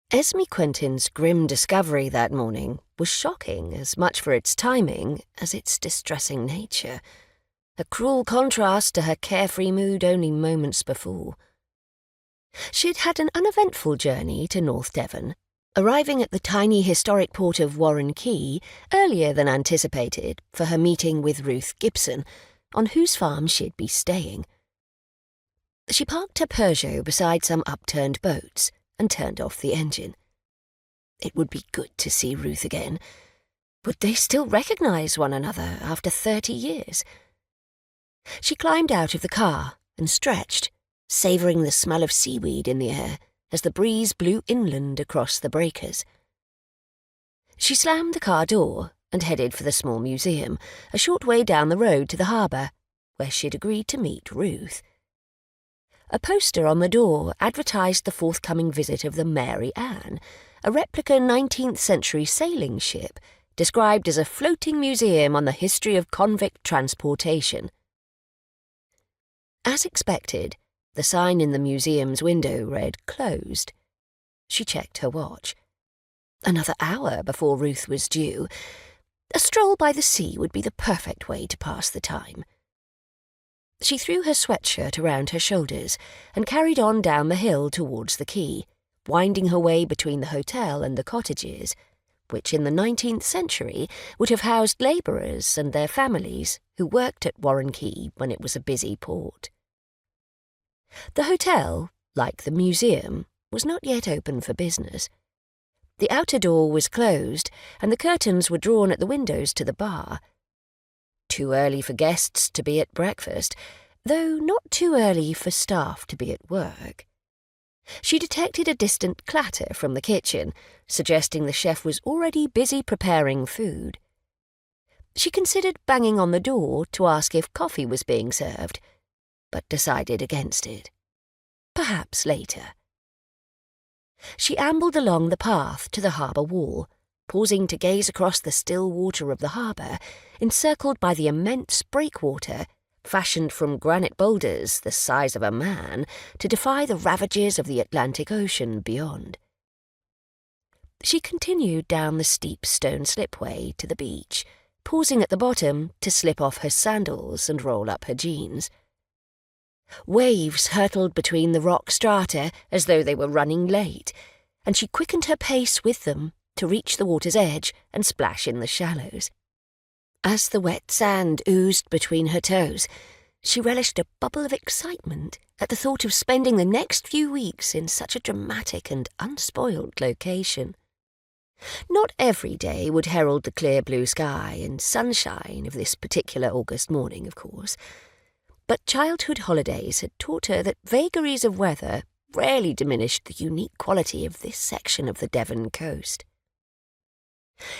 Esme Quentin's grim discovery that morning was shocking as much for its timing as its distressing nature, a cruel contrast to her carefree mood only moments before. She'd had an uneventful journey to North Devon, arriving at the tiny historic port of Warren Key earlier than anticipated for her meeting with Ruth Gibson, on whose farm she'd be staying. She parked her Peugeot beside some upturned boats and turned off the engine. It would be good to see Ruth again. Would they still recognise one another after 30 years? She climbed out of the car and stretched, savouring the smell of seaweed in the air as the breeze blew inland across the breakers. She slammed the car door and headed for the small museum, a short way down the road to the harbour, where she'd agreed to meet Ruth. A poster on the door advertised the forthcoming visit of the Mary Ann, a replica 19th century sailing ship described as a floating museum on the history of convict transportation. As expected, the sign in the museum's window read closed. She checked her watch. Another hour before Ruth was due. A stroll by the sea would be the perfect way to pass the time. She threw her sweatshirt around her shoulders and carried on down the hill towards the quay, winding her way between the hotel and the cottages, which in the 19th century would have housed labourers and their families who worked at Warren Key when it was a busy port. The hotel, like the museum, was not yet open for business. The outer door was closed, and the curtains were drawn at the windows to the bar. Too early for guests to be at breakfast, though not too early for staff to be at work. She detected a distant clatter from the kitchen, suggesting the chef was already busy preparing food. She considered banging on the door to ask if coffee was being served, but decided against it. Perhaps later. She ambled along the path to the harbour wall, pausing to gaze across the still water of the harbour, encircled by the immense breakwater, fashioned from granite boulders the size of a man to defy the ravages of the Atlantic Ocean beyond. She continued down the steep stone slipway to the beach, pausing at the bottom to slip off her sandals and roll up her jeans. Waves hurtled between the rock strata as though they were running late, and she quickened her pace with them to reach the water's edge and splash in the shallows. As the wet sand oozed between her toes, she relished a bubble of excitement at the thought of spending the next few weeks in such a dramatic and unspoiled location. Not every day would herald the clear blue sky and sunshine of this particular August morning, of course, but childhood holidays had taught her that vagaries of weather rarely diminished the unique quality of this section of the Devon coast.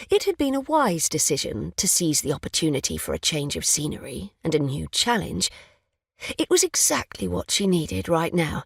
It had been a wise decision to seize the opportunity for a change of scenery and a new challenge. It was exactly what she needed right now,